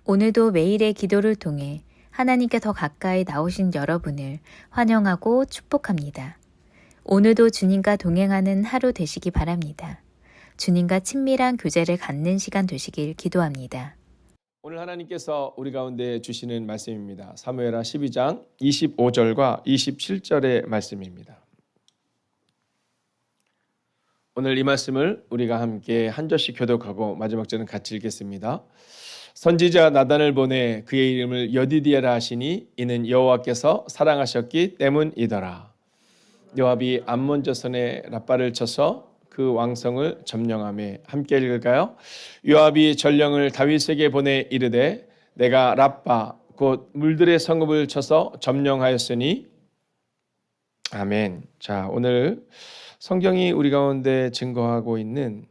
오늘도 매일의 기도를 통해 하나님께 더 가까이 나오신 여러분을 환영하고 축복합니다. 오늘도 주님과 동행하는 하루 되시기 바랍니다. 주님과 친밀한 교제를 갖는 시간 되시길 기도합니다. 오늘 하나님께서 우리 가운데 주시는 말씀입니다. 사무엘하 12장 25절과 27절의 말씀입니다. 오늘 이 말씀을 우리가 함께 한 절씩 교독하고 마지막 절은 같이 읽겠습니다. 선지자 나단을 보내 그의 이름을 여디디에라 하시니 이는 여호와께서 사랑하셨기 때문이더라. 요압이 암몬 자손의 라빠를 쳐서 그 왕성을 점령하며 함께 읽을까요? 요압이 전령을 다윗에게 보내 이르되 내가 라빠 곧 물들의 성읍을 쳐서 점령하였으니 아멘. 자, 오늘 성경이 우리 가운데 증거하고 있는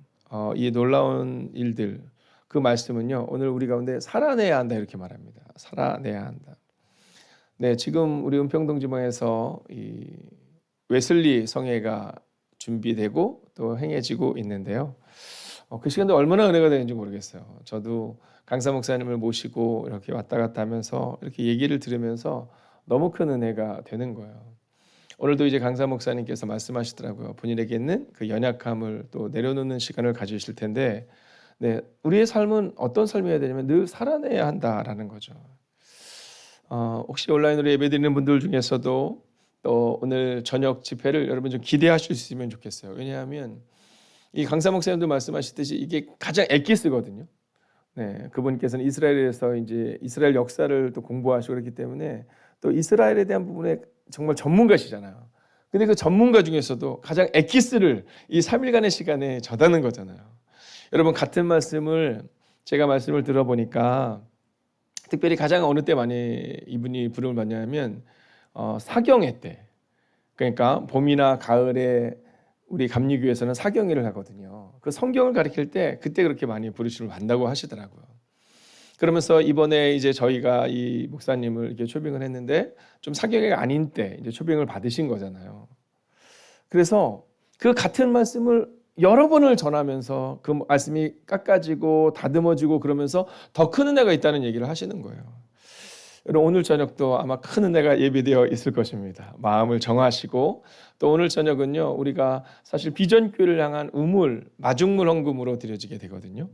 이 놀라운 일들, 그 말씀은요, 오늘 우리 가운데 살아내야 한다 이렇게 말합니다. 살아내야 한다. 네, 지금 우리 은평동 지방에서 이 웨슬리 성회가 준비되고 또 행해지고 있는데요. 그 시간도 얼마나 은혜가 되는지 모르겠어요. 저도 강사 목사님을 모시고 이렇게 왔다 갔다 하면서 이렇게 얘기를 들으면서 너무 큰 은혜가 되는 거예요. 오늘도 이제 강사 목사님께서 말씀하시더라고요. 본인에게 있는 그 연약함을 또 내려놓는 시간을 가지실 텐데, 네, 우리의 삶은 어떤 삶이어야 되냐면 늘 살아내야 한다라는 거죠. 혹시 온라인으로 예배드리는 분들 중에서도 또 오늘 저녁 집회를 여러분 좀 기대하실 수 있으면 좋겠어요. 왜냐하면 이 강사 목사님도 말씀하셨듯이 이게 가장 엑기스거든요. 네, 그분께서는 이스라엘에서 이제 이스라엘 역사를 또 공부하시고 그렇기 때문에 또 이스라엘에 대한 부분에 정말 전문가시잖아요. 근데 그 전문가 중에서도 가장 엑기스를 이 3일간의 시간에 전하는 거잖아요. 여러분 같은 말씀을 제가 말씀을 들어보니까 특별히 가장 어느 때 많이 이분이 부름을 받냐면 사경회 때, 그러니까 봄이나 가을에 우리 감리교에서는 사경회를 하거든요. 그 성경을 가르칠 때 그때 그렇게 많이 부르심을 받는다고 하시더라고요. 그러면서 이번에 이제 저희가 이 목사님을 이렇게 초빙을 했는데 좀 사경회가 아닌 때 이제 초빙을 받으신 거잖아요. 그래서 그 같은 말씀을 여러 번을 전하면서 그 말씀이 깎아지고 다듬어지고 그러면서 더 큰 은혜가 있다는 얘기를 하시는 거예요. 여러분 오늘 저녁도 아마 큰 은혜가 예비되어 있을 것입니다. 마음을 정하시고 또 오늘 저녁은요 우리가 사실 비전교회를 향한 우물, 마중물 헌금으로 드려지게 되거든요.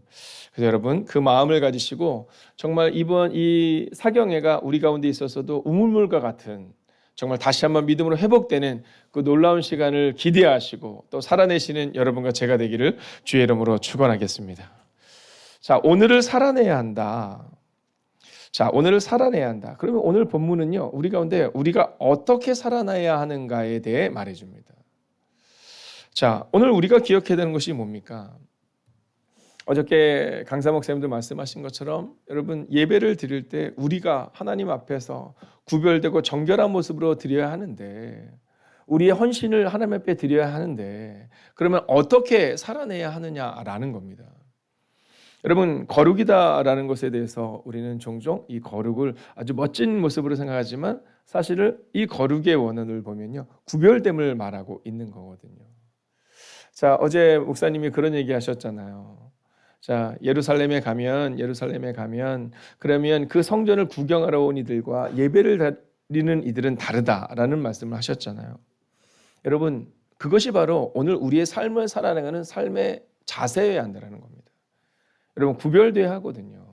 그래서 여러분 그 마음을 가지시고 정말 이번 이 사경회가 우리 가운데 있어서도 우물물과 같은 정말 다시 한번 믿음으로 회복되는 그 놀라운 시간을 기대하시고 또 살아내시는 여러분과 제가 되기를 주의 이름으로 축원하겠습니다. 자, 오늘을 살아내야 한다. 자, 오늘을 살아내야 한다. 그러면 오늘 본문은요, 우리 가운데 우리가 어떻게 살아나야 하는가에 대해 말해줍니다. 자, 오늘 우리가 기억해야 되는 것이 뭡니까? 어저께 강사 목사님도 말씀하신 것처럼 여러분 예배를 드릴 때 우리가 하나님 앞에서 구별되고 정결한 모습으로 드려야 하는데 우리의 헌신을 하나님 앞에 드려야 하는데 그러면 어떻게 살아내야 하느냐라는 겁니다. 여러분 거룩이다라는 것에 대해서 우리는 종종 이 거룩을 아주 멋진 모습으로 생각하지만 사실은 이 거룩의 원언을 보면요 구별됨을 말하고 있는 거거든요. 자, 어제 목사님이 그런 얘기 하셨잖아요. 자, 예루살렘에 가면 그러면 그 성전을 구경하러 온 이들과 예배를 드리는 이들은 다르다라는 말씀을 하셨잖아요. 여러분 그것이 바로 오늘 우리의 삶을 살아가는 삶의 자세여야 한다는 겁니다. 여러분 구별돼야 하거든요.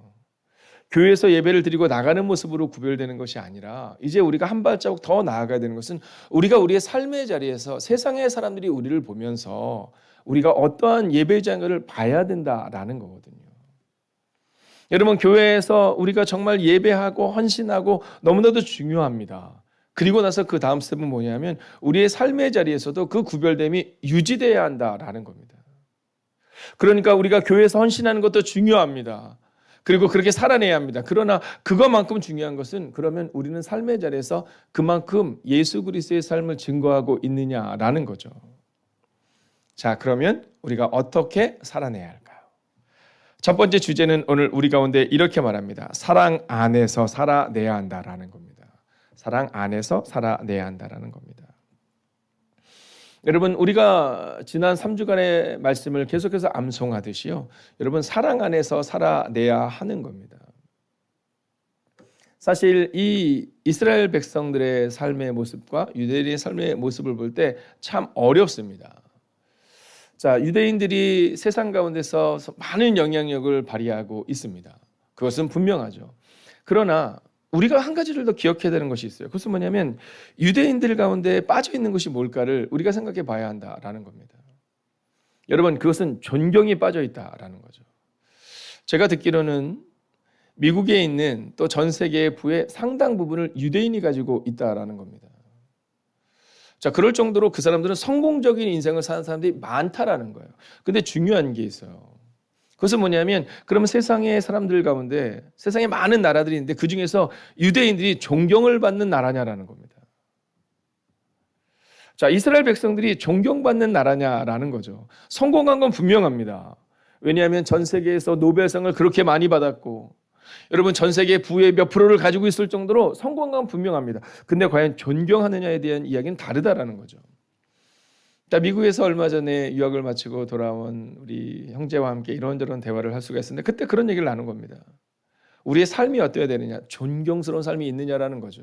교회에서 예배를 드리고 나가는 모습으로 구별되는 것이 아니라 이제 우리가 한 발자국 더 나아가야 되는 것은 우리가 우리의 삶의 자리에서 세상의 사람들이 우리를 보면서 우리가 어떠한 예배장을 봐야 된다라는 거거든요. 여러분 교회에서 우리가 정말 예배하고 헌신하고 너무나도 중요합니다. 그리고 나서 그 다음 스텝은 뭐냐면 우리의 삶의 자리에서도 그 구별됨이 유지돼야 한다라는 겁니다. 그러니까 우리가 교회에서 헌신하는 것도 중요합니다. 그리고 그렇게 살아내야 합니다. 그러나 그것만큼 중요한 것은 그러면 우리는 삶의 자리에서 그만큼 예수 그리스도의 삶을 증거하고 있느냐라는 거죠. 자, 그러면 우리가 어떻게 살아내야 할까요? 첫 번째 주제는 오늘 우리 가운데 이렇게 말합니다. 사랑 안에서 살아내야 한다라는 겁니다. 사랑 안에서 살아내야 한다라는 겁니다. 여러분 우리가 지난 3주간의 말씀을 계속해서 암송하듯이요. 여러분 사랑 안에서 살아내야 하는 겁니다. 사실 이 이스라엘 백성들의 삶의 모습과 유대인의 삶의 모습을 볼 때 참 어렵습니다. 자, 유대인들이 세상 가운데서 많은 영향력을 발휘하고 있습니다. 그것은 분명하죠. 그러나 우리가 한 가지를 더 기억해야 되는 것이 있어요. 그것은 뭐냐면 유대인들 가운데 빠져 있는 것이 뭘까를 우리가 생각해 봐야 한다라는 겁니다. 여러분, 그것은 존경이 빠져 있다라는 거죠. 제가 듣기로는 미국에 있는 또 전 세계의 부의 상당 부분을 유대인이 가지고 있다라는 겁니다. 자, 그럴 정도로 그 사람들은 성공적인 인생을 사는 사람들이 많다라는 거예요. 근데 중요한 게 있어요. 그것은 뭐냐면 그러면 세상의 사람들 가운데 세상에 많은 나라들이 있는데 그 중에서 유대인들이 존경을 받는 나라냐라는 겁니다. 자, 이스라엘 백성들이 존경받는 나라냐라는 거죠. 성공한 건 분명합니다. 왜냐하면 전 세계에서 노벨상을 그렇게 많이 받았고 여러분 전 세계 부의 몇 프로를 가지고 있을 정도로 성공한 건 분명합니다. 근데 과연 존경하느냐에 대한 이야기는 다르다라는 거죠. 자, 미국에서 얼마 전에 유학을 마치고 돌아온 우리 형제와 함께 이런저런 대화를 할 수가 있었는데 그때 그런 얘기를 나눈 겁니다. 우리의 삶이 어때야 되느냐, 존경스러운 삶이 있느냐라는 거죠.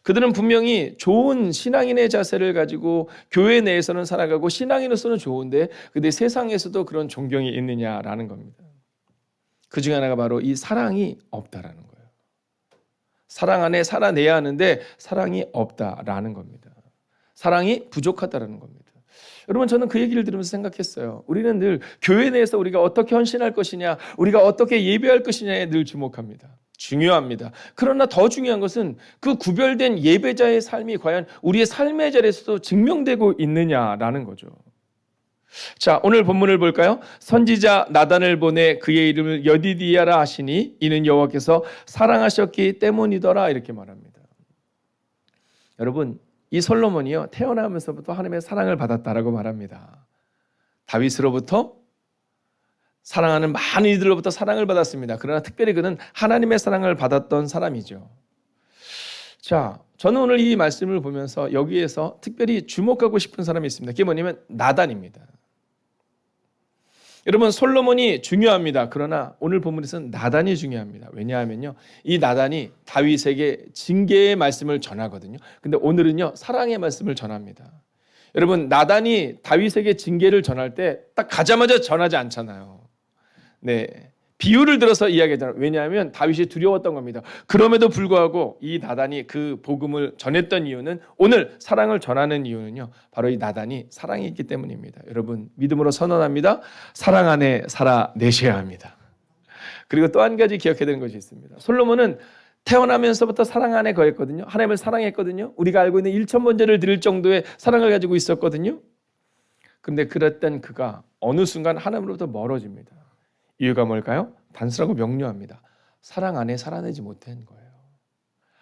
그들은 분명히 좋은 신앙인의 자세를 가지고 교회 내에서는 살아가고 신앙인으로서는 좋은데 근데 세상에서도 그런 존경이 있느냐라는 겁니다. 그 중에 하나가 바로 이 사랑이 없다라는 거예요. 사랑 안에 살아내야 하는데 사랑이 없다라는 겁니다. 사랑이 부족하다라는 겁니다. 여러분 저는 그 얘기를 들으면서 생각했어요. 우리는 늘 교회 내에서 우리가 어떻게 헌신할 것이냐, 우리가 어떻게 예배할 것이냐에 늘 주목합니다. 중요합니다. 그러나 더 중요한 것은 그 구별된 예배자의 삶이 과연 우리의 삶의 자리에서도 증명되고 있느냐라는 거죠. 자, 오늘 본문을 볼까요? 선지자 나단을 보내 그의 이름을 여디디야라 하시니 이는 여호와께서 사랑하셨기 때문이더라 이렇게 말합니다. 여러분 이 솔로몬이요 태어나면서부터 하나님의 사랑을 받았다라고 말합니다. 다윗으로부터 사랑하는 많은 이들로부터 사랑을 받았습니다. 그러나 특별히 그는 하나님의 사랑을 받았던 사람이죠. 자, 저는 오늘 이 말씀을 보면서 여기에서 특별히 주목하고 싶은 사람이 있습니다. 그게 뭐냐면 나단입니다. 여러분 솔로몬이 중요합니다. 그러나 오늘 본문에서는 나단이 중요합니다. 왜냐하면요, 이 나단이 다윗에게 징계의 말씀을 전하거든요. 근데 오늘은요 사랑의 말씀을 전합니다. 여러분 나단이 다윗에게 징계를 전할 때 딱 가자마자 전하지 않잖아요. 네, 비유를 들어서 이야기하잖아요. 왜냐하면 다윗이 두려웠던 겁니다. 그럼에도 불구하고 이 나단이 그 복음을 전했던 이유는 오늘 사랑을 전하는 이유는요 바로 이 나단이 사랑이 있기 때문입니다. 여러분 믿음으로 선언합니다. 사랑 안에 살아내셔야 합니다. 그리고 또 한 가지 기억해야 되는 것이 있습니다. 솔로몬은 태어나면서부터 사랑 안에 거했거든요. 하나님을 사랑했거든요. 우리가 알고 있는 1,000번제를 드릴 정도의 사랑을 가지고 있었거든요. 그런데 그랬던 그가 어느 순간 하나님으로부터 멀어집니다. 이유가 뭘까요? 단순하고 명료합니다. 사랑 안에 살아내지 못한 거예요.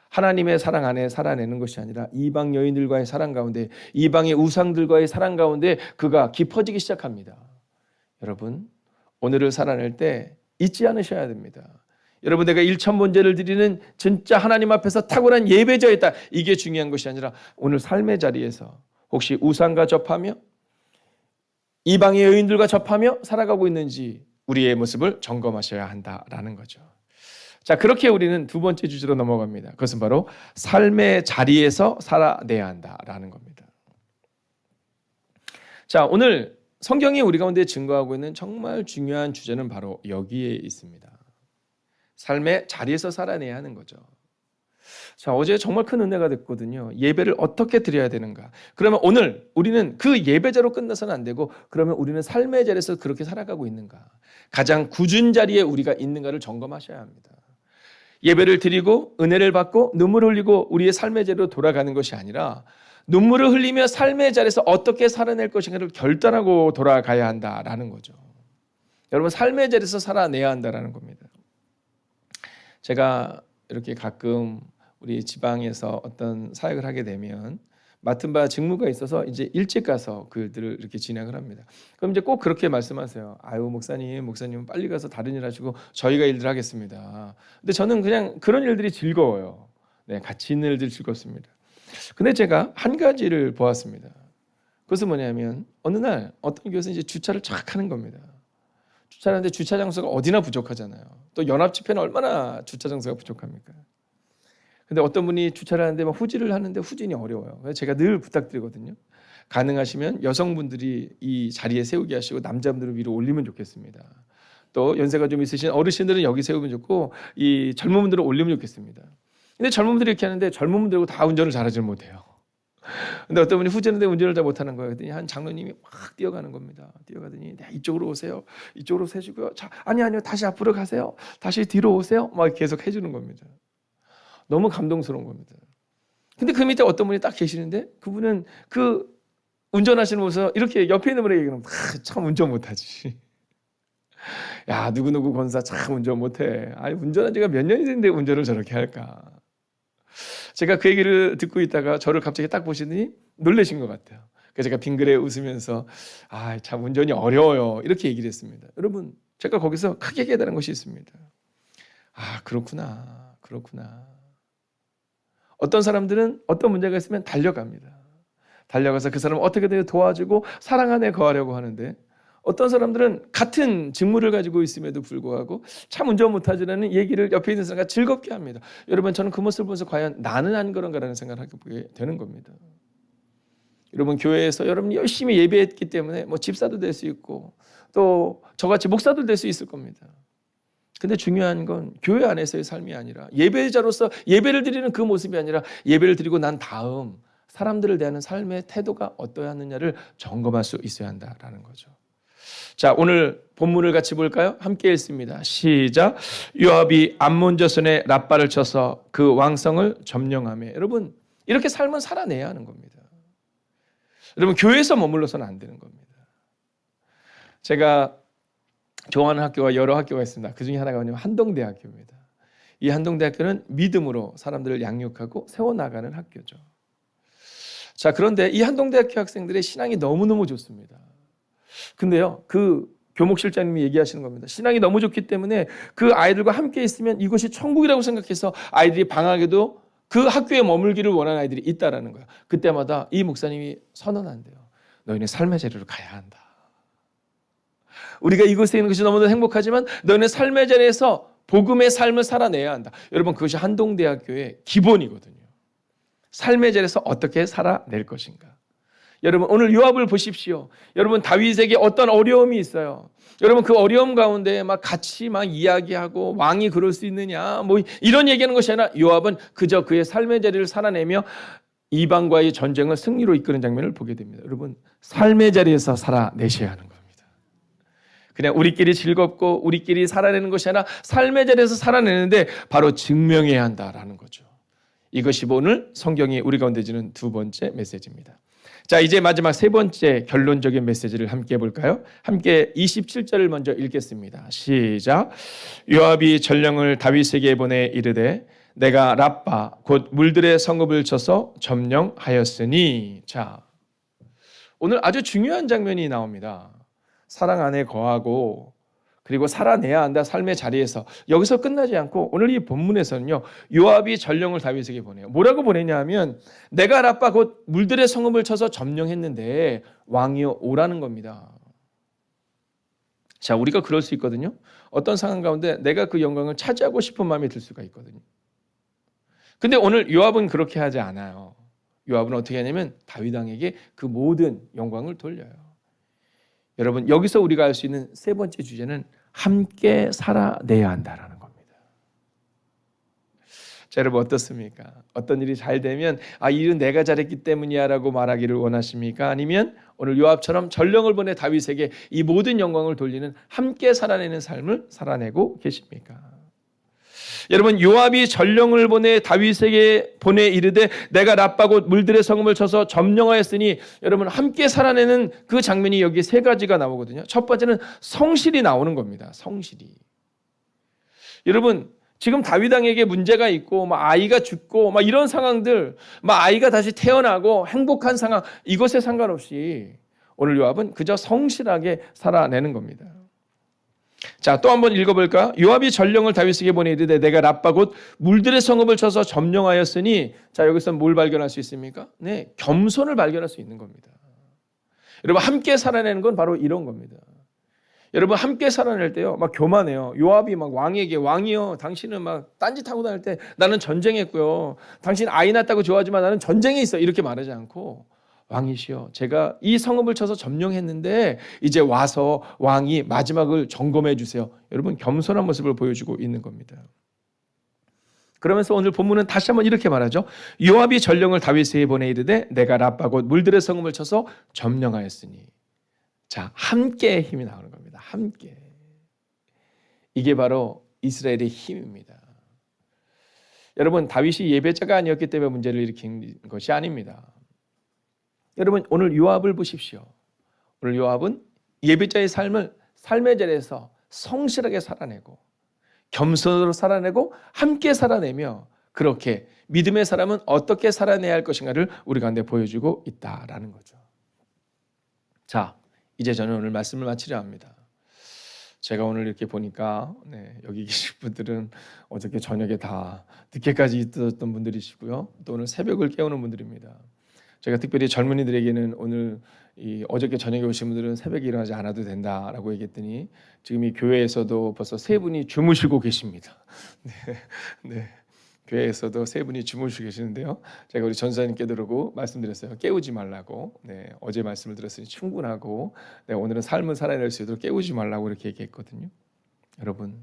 하나님의 사랑 안에 살아내는 것이 아니라 이방 여인들과의 사랑 가운데, 이방의 우상들과의 사랑 가운데 그가 깊어지기 시작합니다. 여러분, 오늘을 살아낼 때 잊지 않으셔야 됩니다. 여러분, 내가 1,000번제를 드리는 진짜 하나님 앞에서 탁월한 예배자였다. 이게 중요한 것이 아니라 오늘 삶의 자리에서 혹시 우상과 접하며 이방의 여인들과 접하며 살아가고 있는지 우리의 모습을 점검하셔야 한다라는 거죠. 자, 그렇게 우리는 두 번째 주제로 넘어갑니다. 그것은 바로 삶의 자리에서 살아내야 한다라는 겁니다. 자, 오늘 성경이 우리 가운데 증거하고 있는 정말 중요한 주제는 바로 여기에 있습니다. 삶의 자리에서 살아내야 하는 거죠. 자, 어제 정말 큰 은혜가 됐거든요. 예배를 어떻게 드려야 되는가. 그러면 오늘 우리는 그 예배자로 끝나서는 안 되고 그러면 우리는 삶의 자리에서 그렇게 살아가고 있는가. 가장 굳은 자리에 우리가 있는가를 점검하셔야 합니다. 예배를 드리고 은혜를 받고 눈물을 흘리고 우리의 삶의 자리로 돌아가는 것이 아니라 눈물을 흘리며 삶의 자리에서 어떻게 살아낼 것인가를 결단하고 돌아가야 한다라는 거죠. 여러분 삶의 자리에서 살아내야 한다라는 겁니다. 제가 이렇게 가끔 우리 지방에서 어떤 사역을 하게 되면 맡은 바 직무가 있어서 이제 일찍 가서 그들을 이렇게 진행을 합니다. 그럼 이제 꼭 그렇게 말씀하세요. 아유 목사님 빨리 가서 다른 일 하시고 저희가 일들 하겠습니다. 근데 저는 그냥 그런 일들이 즐거워요. 네, 같이 있는 일들이 즐겁습니다. 근데 제가 한 가지를 보았습니다. 그것은 뭐냐면 어느 날 어떤 교회에서 이제 주차를 착 하는 겁니다. 주차하는데 주차 장소가 어디나 부족하잖아요. 또 연합 집회는 얼마나 주차 장소가 부족합니까? 근데 어떤 분이 주차를 하는데 막 후진을 하는데 후진이 어려워요. 그래서 제가 늘 부탁드리거든요. 가능하시면 여성분들이 이 자리에 세우게 하시고 남자분들은 위로 올리면 좋겠습니다. 또 연세가 좀 있으신 어르신들은 여기 세우면 좋고 이 젊은 분들은 올리면 좋겠습니다. 근데 젊은 분들이 이렇게 하는데 젊은 분들하고 다 운전을 잘하지 못해요. 근데 어떤 분이 후진하는데 운전을 잘 못하는 거예요. 그랬더니 한 장로님이 막 뛰어가는 겁니다. 뛰어가더니 네, 이쪽으로 오세요. 이쪽으로 세시고요. 자, 아니요. 다시 앞으로 가세요. 다시 뒤로 오세요. 막 계속 해주는 겁니다. 너무 감동스러운 겁니다. 근데 그 밑에 어떤 분이 딱 계시는데 그분은 그 운전하시는 모습 이렇게 옆에 있는 분에게 얘기하면 참 운전 못하지. 야, 누구누구 권사 참 운전 못해. 아니, 운전한 지가 몇 년이 됐는데 운전을 저렇게 할까. 제가 그 얘기를 듣고 있다가 저를 갑자기 딱 보시더니 놀라신 것 같아요. 그래서 제가 빙그레 웃으면서 참 운전이 어려워요. 이렇게 얘기를 했습니다. 여러분, 제가 거기서 크게 깨달은 것이 있습니다. 그렇구나. 어떤 사람들은 어떤 문제가 있으면 달려갑니다. 달려가서 그 사람을 어떻게든 도와주고 사랑 안에 거하려고 하는데 어떤 사람들은 같은 직무를 가지고 있음에도 불구하고 참 운전 못하지라는 얘기를 옆에 있는 사람과 즐겁게 합니다. 여러분, 저는 그 모습을 보면서 과연 나는 안 그런가라는 생각을 하게 되는 겁니다. 여러분, 교회에서 여러분이 열심히 예배했기 때문에 뭐 집사도 될 수 있고 또 저같이 목사도 될 수 있을 겁니다. 근데 중요한 건 교회 안에서의 삶이 아니라 예배자로서 예배를 드리는 그 모습이 아니라 예배를 드리고 난 다음 사람들을 대하는 삶의 태도가 어떠했느냐를 점검할 수 있어야 한다라는 거죠. 자, 오늘 본문을 같이 볼까요? 함께 읽습니다. 시작. 요압이 암몬 자손의 랍바를 쳐서 그 왕성을 점령하며. 여러분, 이렇게 삶은 살아내야 하는 겁니다. 여러분, 교회에서 머물러서는 안 되는 겁니다. 제가 좋아하는 학교가 여러 학교가 있습니다. 그 중에 하나가 뭐냐면 한동대학교입니다. 이 한동대학교는 믿음으로 사람들을 양육하고 세워나가는 학교죠. 자, 그런데 이 한동대학교 학생들의 신앙이 너무너무 좋습니다. 근데요, 그 교목실장님이 얘기하시는 겁니다. 신앙이 너무 좋기 때문에 그 아이들과 함께 있으면 이것이 천국이라고 생각해서 아이들이 방학에도 그 학교에 머물기를 원하는 아이들이 있다라는 거예요. 그때마다 이 목사님이 선언한대요. 너희는 삶의 자리로 가야 한다. 우리가 이곳에 있는 것이 너무나 행복하지만 너희는 삶의 자리에서 복음의 삶을 살아내야 한다. 여러분, 그것이 한동대학교의 기본이거든요. 삶의 자리에서 어떻게 살아낼 것인가. 여러분, 오늘 요압을 보십시오. 여러분, 다윗에게 어떤 어려움이 있어요. 여러분, 그 어려움 가운데 같이 이야기하고 왕이 그럴 수 있느냐 뭐 이런 얘기하는 것이 아니라 요압은 그저 그의 삶의 자리를 살아내며 이방과의 전쟁을 승리로 이끄는 장면을 보게 됩니다. 여러분, 삶의 자리에서 살아내셔야 하는 겁니다. 그냥 우리끼리 즐겁고 우리끼리 살아내는 것이 아니라 삶의 자리에서 살아내는데 바로 증명해야 한다라는 거죠. 이것이 오늘 성경이 우리 가운데 주는 두 번째 메시지입니다. 자, 이제 마지막 세 번째 결론적인 메시지를 함께 볼까요? 함께 27절을 먼저 읽겠습니다. 시작. 요압이 전령을 다윗에게 보내 이르되 내가 랍바 곧 물들의 성읍을 쳐서 점령하였으니. 자, 오늘 아주 중요한 장면이 나옵니다. 사랑 안에 거하고 그리고 살아내야 한다. 삶의 자리에서. 여기서 끝나지 않고 오늘 이 본문에서는요, 요압이 전령을 다윗에게 보내요. 뭐라고 보내냐 하면 내가 랍바 곧 물들의 성읍을 쳐서 점령했는데 왕이여 오라는 겁니다. 자, 우리가 그럴 수 있거든요. 어떤 상황 가운데 내가 그 영광을 차지하고 싶은 마음이 들 수가 있거든요. 근데 오늘 요압은 그렇게 하지 않아요. 요압은 어떻게 하냐면 다윗 왕에게 그 모든 영광을 돌려요. 여러분, 여기서 우리가 알 수 있는 세 번째 주제는 함께 살아내야 한다라는 겁니다. 자, 여러분 어떻습니까? 어떤 일이 잘 되면 이 일은 내가 잘했기 때문이야 라고 말하기를 원하십니까? 아니면 오늘 요압처럼 전령을 보내 다윗에게 이 모든 영광을 돌리는 함께 살아내는 삶을 살아내고 계십니까? 여러분, 요압이 전령을 보내 다윗에게 보내 이르되 내가 랍바 곧 물들의 성읍을 쳐서 점령하였으니, 여러분 함께 살아내는 그 장면이 여기 세 가지가 나오거든요. 첫 번째는 성실이 나오는 겁니다. 성실이. 여러분, 지금 다윗 왕에게 문제가 있고 아이가 죽고 이런 상황들, 아이가 다시 태어나고 행복한 상황, 이것에 상관없이 오늘 요압은 그저 성실하게 살아내는 겁니다. 자, 또 한번 읽어볼까? 요압이 전령을 다윗에게 보내 이르되 내가 랍바 곧 물들의 성읍을 쳐서 점령하였으니. 자, 여기서 뭘 발견할 수 있습니까? 네, 겸손을 발견할 수 있는 겁니다. 여러분, 함께 살아내는 건 바로 이런 겁니다. 여러분 함께 살아낼 때요 막 교만해요. 요압이 막 왕에게 왕이요 당신은 막 딴짓하고 다닐 때 나는 전쟁했고요. 당신 아이 낳았다고 좋아하지만 나는 전쟁에 있어 이렇게 말하지 않고 왕이시여 제가 이 성읍을 쳐서 점령했는데 이제 와서 왕이 마지막을 점검해 주세요. 여러분 겸손한 모습을 보여주고 있는 겁니다. 그러면서 오늘 본문은 다시 한번 이렇게 말하죠. 요압이 전령을 다윗에게 보내 이르되 내가 라빠 곧 물들의 성읍을 쳐서 점령하였으니. 자, 함께의 힘이 나오는 겁니다. 함께. 이게 바로 이스라엘의 힘입니다. 여러분 다윗이 예배자가 아니었기 때문에 문제를 일으킨 것이 아닙니다. 여러분 오늘 요압을 보십시오. 오늘 요압은 예배자의 삶을 삶의 자리에서 성실하게 살아내고 겸손으로 살아내고 함께 살아내며 그렇게 믿음의 사람은 어떻게 살아내야 할 것인가를 우리 가운데 보여주고 있다라는 거죠. 자, 이제 저는 오늘 말씀을 마치려 합니다. 제가 오늘 이렇게 보니까 여기 계신 분들은 어저께 저녁에 다 늦게까지 있었던 분들이시고요. 또 오늘 새벽을 깨우는 분들입니다. 제가 특별히 젊은이들에게는 오늘 어저께 저녁에 오신 분들은 새벽에 일어나지 않아도 된다라고 얘기했더니 지금 이 교회에서도 벌써 3분이 주무시고 계십니다. 네. 교회에서도 3분이 주무시고 계시는데요. 제가 우리 전사님께 그러고 말씀드렸어요. 깨우지 말라고. 어제 말씀을 들었으니 충분하고 오늘은 삶을 살아낼 수 있도록 깨우지 말라고 이렇게 얘기했거든요. 여러분,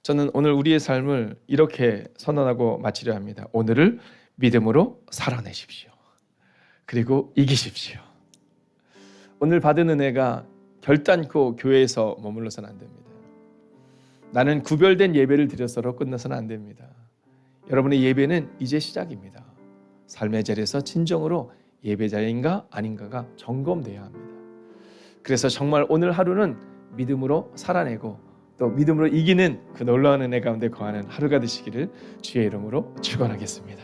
저는 오늘 우리의 삶을 이렇게 선언하고 마치려 합니다. 오늘을 믿음으로 살아내십시오. 그리고 이기십시오. 오늘 받은 은혜가 결단코 교회에서 머물러서는 안 됩니다. 나는 구별된 예배를 드려서로 끝나서는 안 됩니다. 여러분의 예배는 이제 시작입니다. 삶의 자리에서 진정으로 예배자인가 아닌가가 점검돼야 합니다. 그래서 정말 오늘 하루는 믿음으로 살아내고 또 믿음으로 이기는 그 놀라운 은혜 가운데 거하는 하루가 되시기를 주의 이름으로 축원하겠습니다.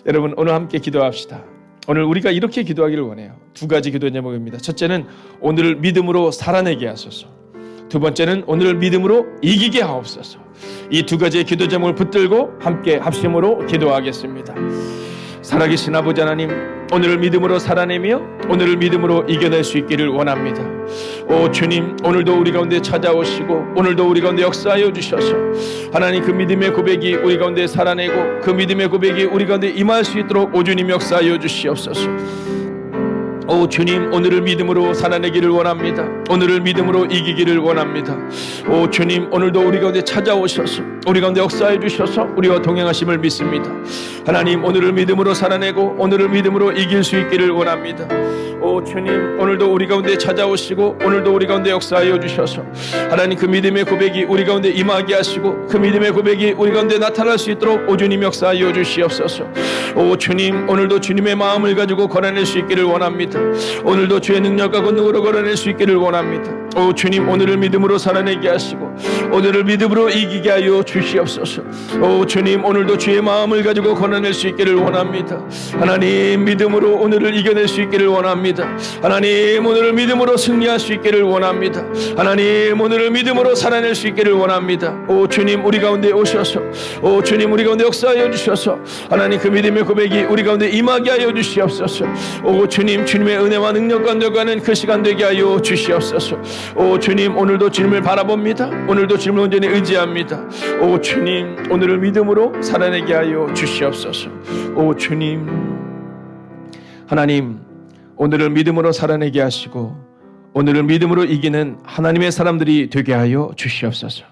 여러분 오늘 함께 기도합시다. 오늘 우리가 이렇게 기도하기를 원해요. 2가지 기도 제목입니다. 첫째는 오늘을 믿음으로 살아내게 하소서. 두 번째는 오늘을 믿음으로 이기게 하옵소서. 이 2가지의 기도 제목을 붙들고 함께 합심으로 기도하겠습니다. 살아계신 아버지 하나님, 오늘을 믿음으로 살아내며 오늘을 믿음으로 이겨낼 수 있기를 원합니다. 오 주님, 오늘도 우리 가운데 찾아오시고 오늘도 우리 가운데 역사하여 주셔서 하나님 그 믿음의 고백이 우리 가운데 살아내고 그 믿음의 고백이 우리 가운데 임할 수 있도록 오 주님 역사하여 주시옵소서. 오 주님, 오늘을 믿음으로 살아내기를 원합니다. 오늘을 믿음으로 이기기를 원합니다. 오 주님, 오늘도 우리 가운데 찾아오셔서 우리 가운데 역사해 주셔서 우리와 동행하심을 믿습니다. 하나님, 오늘을 믿음으로 살아내고 오늘을 믿음으로 이길 수 있기를 원합니다. 오 주님, 오늘도 우리 가운데 찾아오시고 오늘도 우리 가운데 역사하여 주셔서 하나님 그 믿음의 고백이 우리 가운데 임하게 하시고 그 믿음의 고백이 우리 가운데 나타날 수 있도록 오 주님 역사하여 주시옵소서. 오 주님, 오늘도 주님의 마음을 가지고 걸어낼 수 있기를 원합니다. 오늘도 주의 능력과 권능으로 걸어낼 수 있기를 원합니다. 오 주님, 오늘을 믿음으로 살아내게 하시고 오늘을 믿음으로 이기게 하여 주시옵소서. 오 주님, 오늘도 주의 마음을 가지고 걸어낼 수 있기를 원합니다. 하나님, 믿음으로 오늘을 이겨낼 수 있기를 원합니다. 하나님, 오늘을 믿음으로 승리할 수 있기를 원합니다. 하나님, 오늘을 믿음으로 살아낼 수 있기를 원합니다. 오 주님, 우리 가운데 오셔서 오 주님, 우리 가운데 역사하여 주셔서 하나님 그 믿음의 고백이 우리 가운데 임하게 하여 주시옵소서. 오 주님, 주님의 은혜와 능력과 늘어가는 그 시간 되게 하여 주시옵소서. 오 주님, 오늘도 주님을 바라봅니다. 오늘도 주님을 온전히 의지합니다. 오 주님, 오늘을 믿음으로 살아내게 하여 주시옵소서. 오 주님, 하나님, 오늘을 믿음으로 살아내게 하시고 오늘을 믿음으로 이기는 하나님의 사람들이 되게 하여 주시옵소서.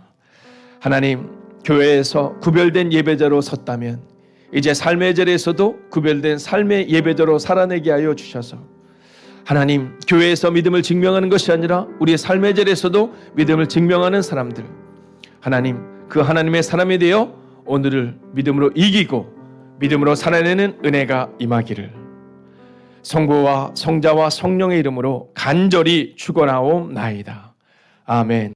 하나님, 교회에서 구별된 예배자로 섰다면 이제 삶의 자리에서도 구별된 삶의 예배자로 살아내게 하여 주셔서 하나님, 교회에서 믿음을 증명하는 것이 아니라 우리의 삶의 자리에서도 믿음을 증명하는 사람들, 하나님, 그 하나님의 사람이 되어 오늘을 믿음으로 이기고 믿음으로 살아내는 은혜가 임하기를 성부와 성자와 성령의 이름으로 간절히 축원하옵나이다. 아멘.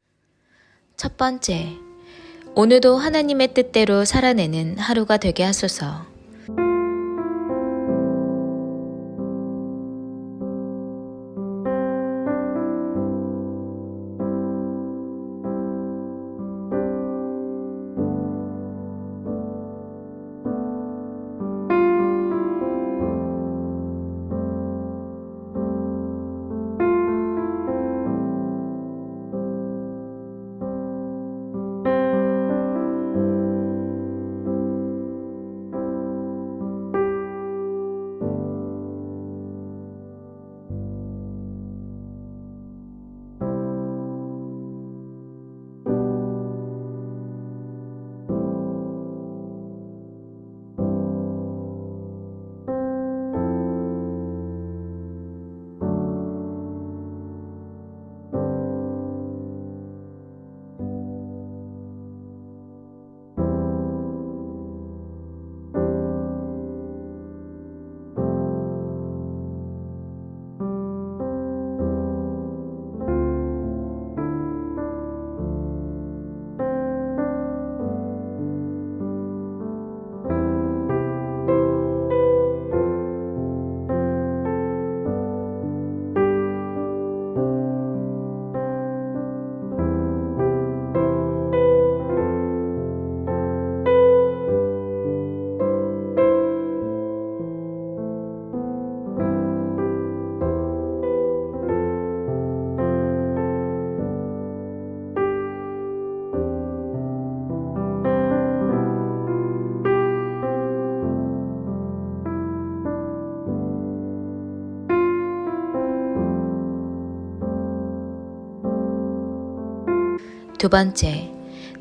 첫 번째, 오늘도 하나님의 뜻대로 살아내는 하루가 되게 하소서. 두 번째,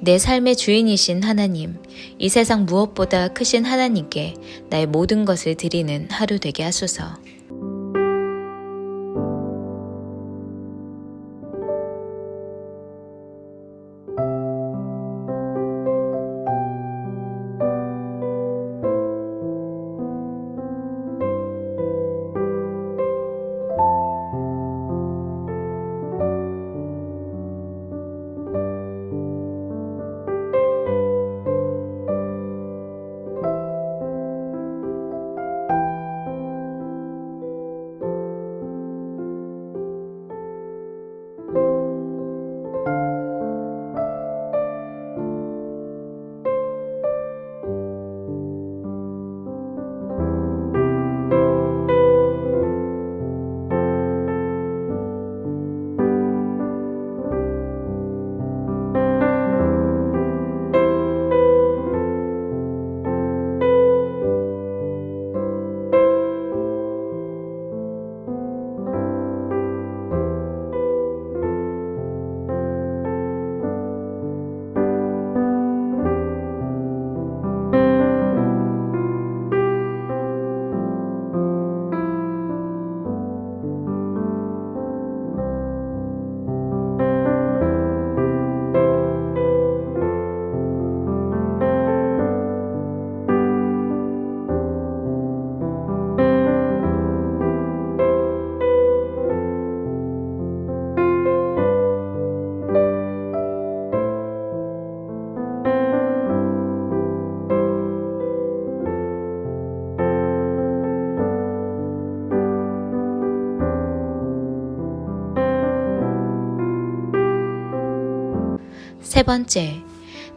내 삶의 주인이신 하나님, 이 세상 무엇보다 크신 하나님께 나의 모든 것을 드리는 하루 되게 하소서. 세 번째,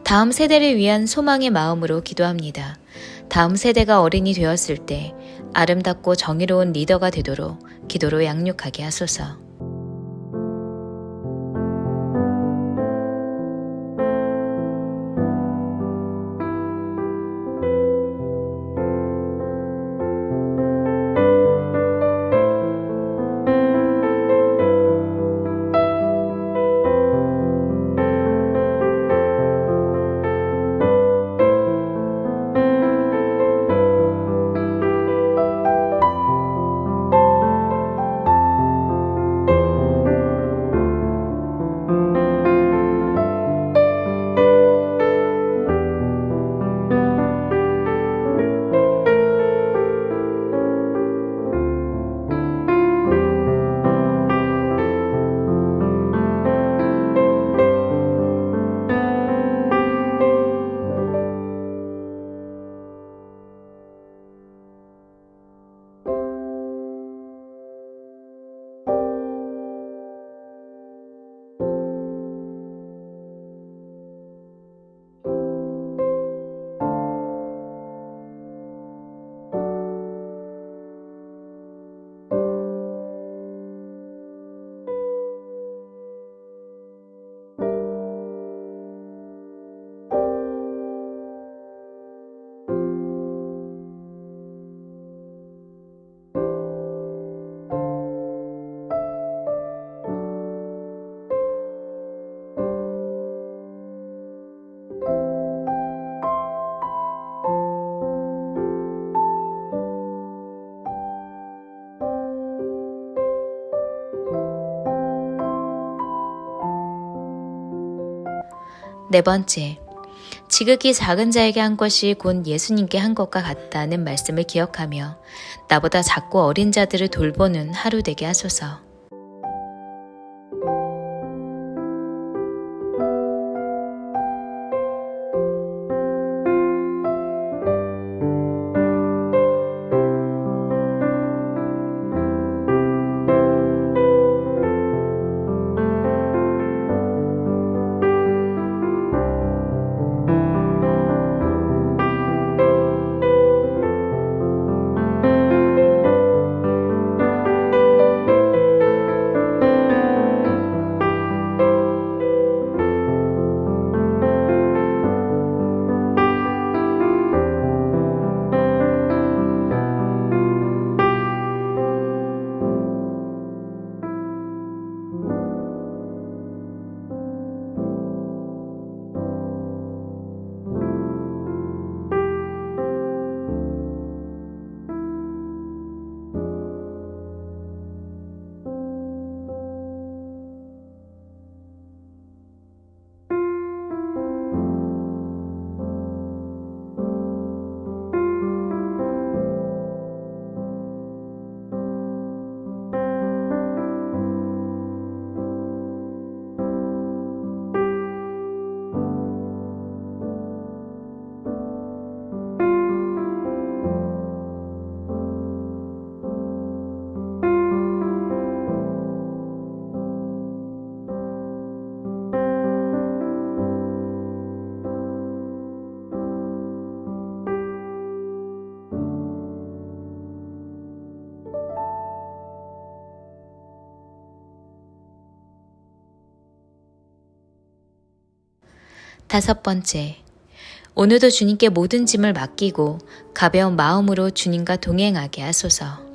다음 세대를 위한 소망의 마음으로 기도합니다. 다음 세대가 어른이 되었을 때 아름답고 정의로운 리더가 되도록 기도로 양육하게 하소서. 네 번째, 지극히 작은 자에게 한 것이 곧 예수님께 한 것과 같다는 말씀을 기억하며 나보다 작고 어린 자들을 돌보는 하루 되게 하소서. 5번째, 오늘도 주님께 모든 짐을 맡기고 가벼운 마음으로 주님과 동행하게 하소서.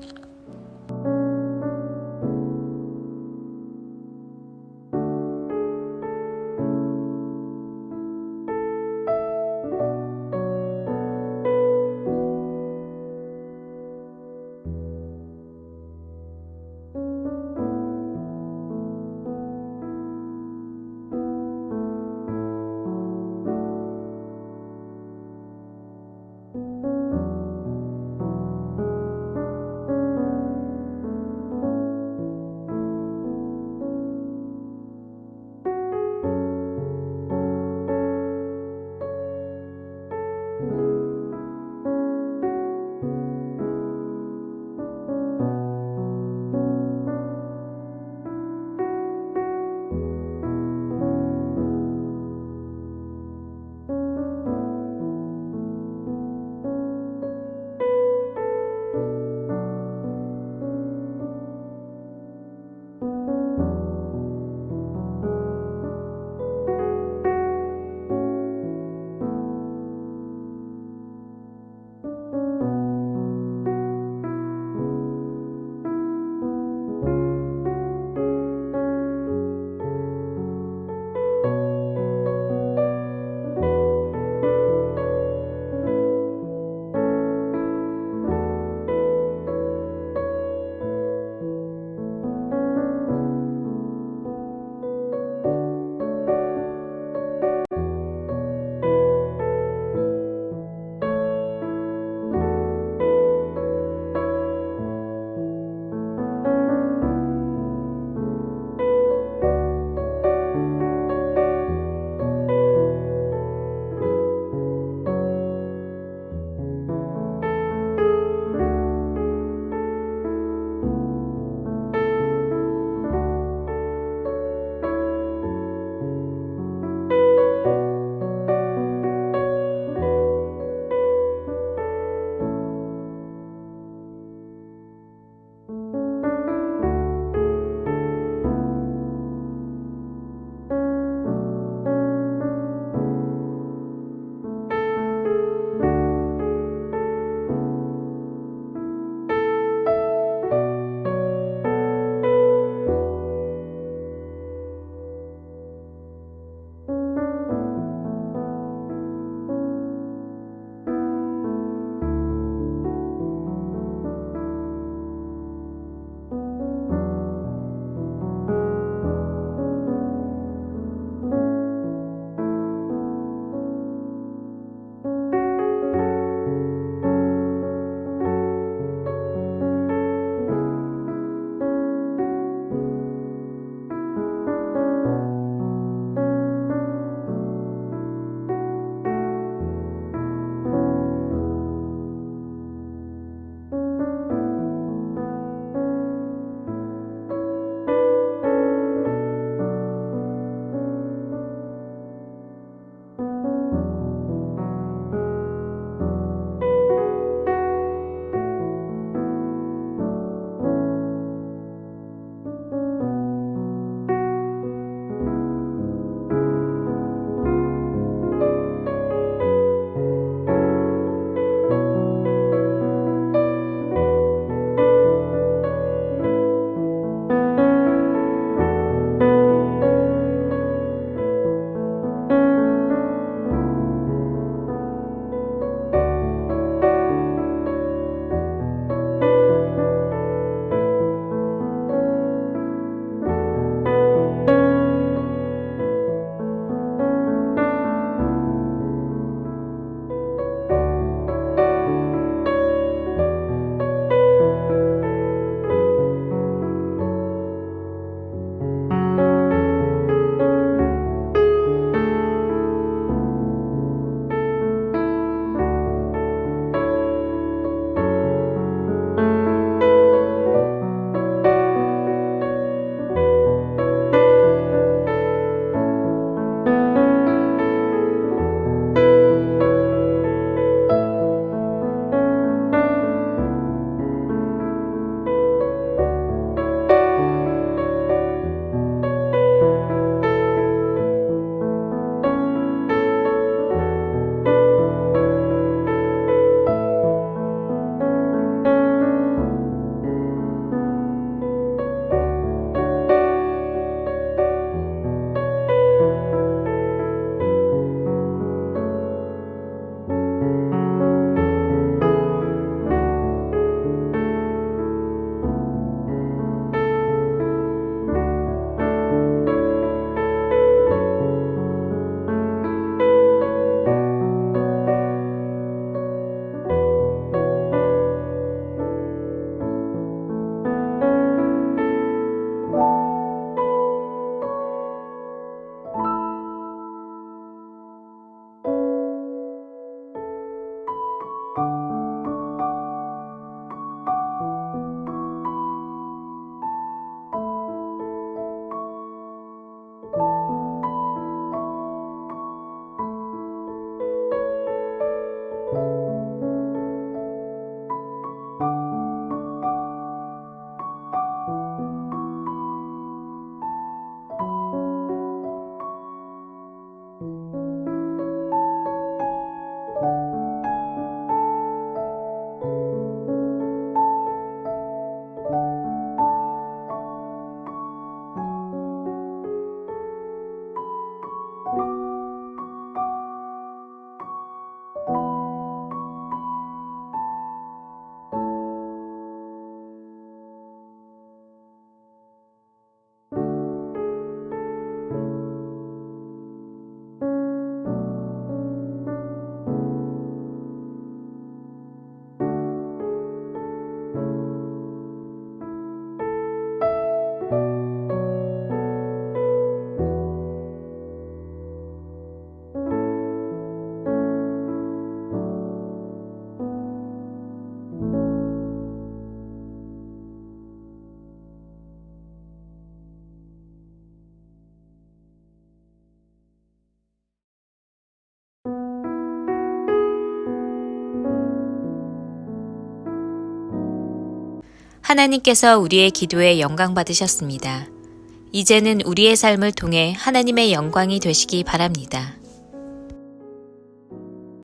하나님께서 우리의 기도에 영광 받으셨습니다. 이제는 우리의 삶을 통해 하나님의 영광이 되시기 바랍니다.